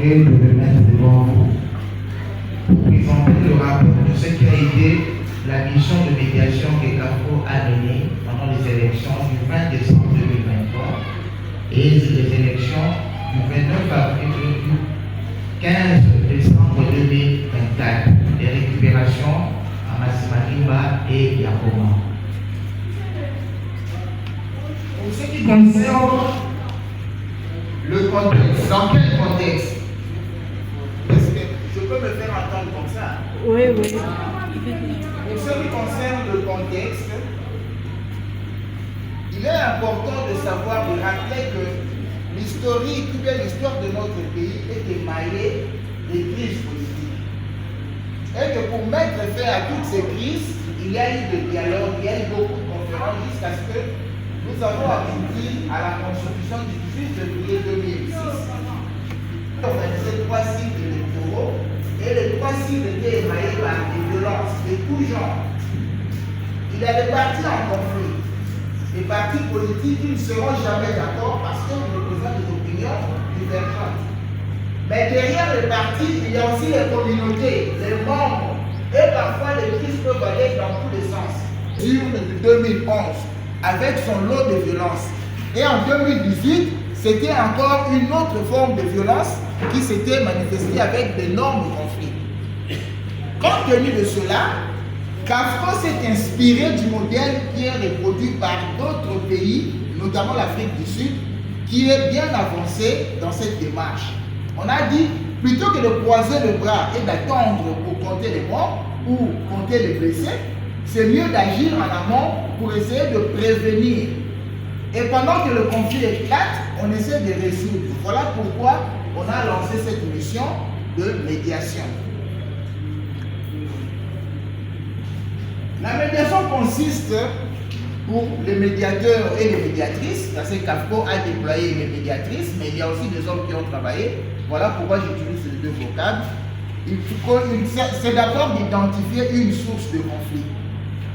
l'orgueil de me mettre devant vous pour présenter le rapport de ce qui a été la mission de médiation que CAFCO a menée pendant les élections du 20 décembre 2023 et les élections du 29 avril du 15 décembre 2024, les récupérations à Massimanimba et Yakoma. Pour ce qui concerne le contexte, dans quel contexte? Est-ce que je peux me faire entendre comme ça? Oui. Pour ce qui concerne le contexte, il est important de savoir, de rappeler que l'historique, l'histoire de notre pays est émaillée des crises politiques. Et que pour mettre fin à toutes ces crises, il y a eu des dialogues, il y a eu beaucoup de conférences jusqu'à ce que nous avons abouti à la constitution du 18 février 2006. On organisait 3 cycles électoraux et les 3 cycles étaient émaillés par des violences de tout genre. Il y a des partis en conflit. Les partis politiques qui ne seront jamais d'accord parce qu'ils représentent des opinions divergentes. Mais derrière les partis, il y a aussi les communautés, les membres. Et parfois, les crises peuvent aller dans tous les sens. Depuis 2011, avec son lot de violence. Et en 2018, c'était encore une autre forme de violence qui s'était manifestée avec d'énormes conflits. Compte tenu de cela, CAFCO s'est inspiré du modèle qui est reproduit par d'autres pays, notamment l'Afrique du Sud, qui est bien avancé dans cette démarche. On a dit, plutôt que de croiser le bras et d'attendre pour compter les morts ou compter les blessés, c'est mieux d'agir en amont pour essayer de prévenir. Et pendant que le conflit éclate, on essaie de résoudre. Voilà pourquoi on a lancé cette mission de médiation. La médiation consiste pour les médiateurs et les médiatrices, parce que CAFCO a déployé les médiatrices, mais il y a aussi des hommes qui ont travaillé. Voilà pourquoi j'utilise ces deux vocables. C'est d'abord d'identifier une source de conflit.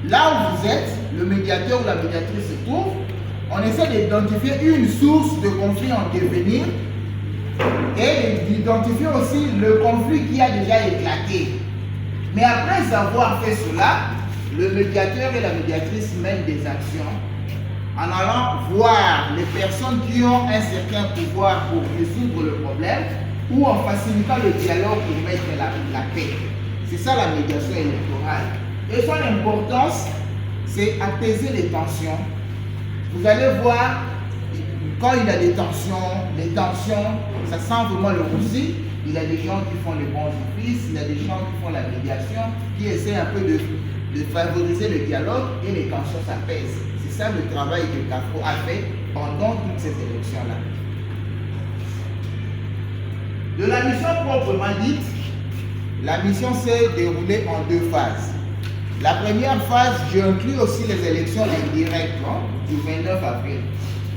Là où vous êtes, le médiateur ou la médiatrice se trouve, on essaie d'identifier une source de conflit en devenir et d'identifier aussi le conflit qui a déjà éclaté. Mais après avoir fait cela, le médiateur et la médiatrice mènent des actions en allant voir les personnes qui ont un certain pouvoir pour résoudre le problème ou en facilitant le dialogue pour mettre la paix. C'est ça la médiation électorale. Et son importance, c'est apaiser les tensions. Vous allez voir, quand il y a des tensions, ça sent vraiment le roussi. Il y a des gens qui font les bons offices, il y a des gens qui font la médiation, qui essaient un peu de favoriser le dialogue et les tensions s'apaisent. C'est ça le travail que CAFCO a fait pendant toutes ces élections-là. De la mission proprement dite, la mission s'est déroulée en 2 phases. La première phase, j'inclus aussi les élections indirectes du 29 avril.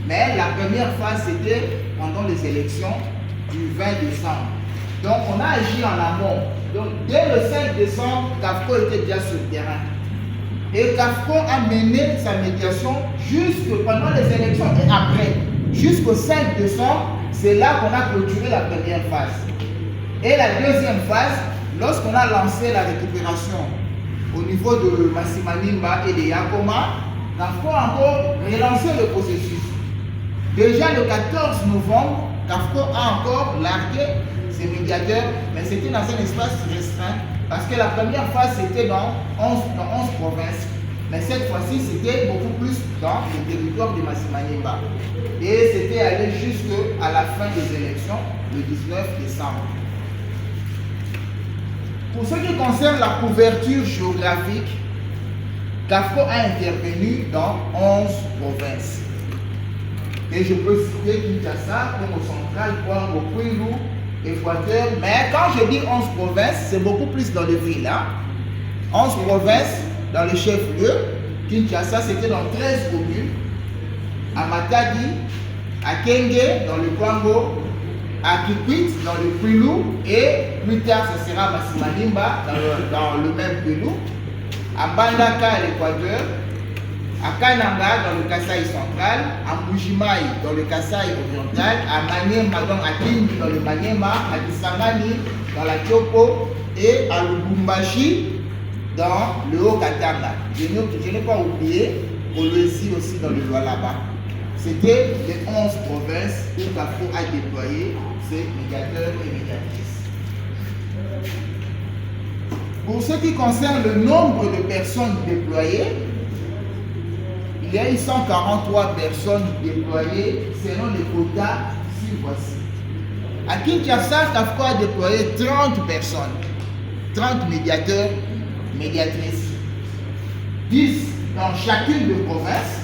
Mais la première phase, c'était pendant les élections du 20 décembre. Donc, on a agi en amont. Donc, dès le 5 décembre, CAFCO était déjà sur le terrain. Et CAFCO a mené sa médiation jusque pendant les élections et après. Jusqu'au 5 décembre, c'est là qu'on a clôturé la première phase. Et la deuxième phase, lorsqu'on a lancé la récupération au niveau de Massimanimba et de Yakoma, CAFCO a encore relancé le processus. Déjà le 14 novembre, CAFCO a encore largué ses médiateurs, mais c'était dans un espace restreint, parce que la première phase c'était dans 11 provinces, mais cette fois-ci c'était beaucoup plus dans le territoire de Massimanimba. Et c'était allé jusqu'à la fin des élections, le 19 décembre. Pour ce qui concerne la couverture géographique, CAFCO a intervenu dans 11 provinces. Et je peux citer Kinshasa, Congo central, Kwango, Kwilu, Équateur. Mais quand je dis 11 provinces, c'est beaucoup plus dans les villes. 11 provinces dans les chefs-lieux. Kinshasa, c'était dans 13 communes. À Matadi, à Kenge, dans le Kwango, à Kikwit, dans le Kwilu, et plus tard, ce sera Massimanimba, dans le même Kwilu, à Bandaka, à l'Équateur, à Kananga dans le Kasaï central, à Mbujimaï dans le Kasaï oriental, à Maniema à Kindi dans le Maniema, à Kisangani dans la Tiopo et à Lubumbashi dans le Haut-Katanga. Je n'ai pas oublié Kolwezi aussi dans le Lualaba. C'était les 11 provinces où CAFO a déployé ses médiateurs et médiatrices. Pour ce qui concerne le nombre de personnes déployées, il y a eu 143 personnes déployées selon les quotas ci-voici. À Kinshasa, CAFCO a déployé 30 personnes, 30 médiateurs, médiatrices, 10 dans chacune des provinces,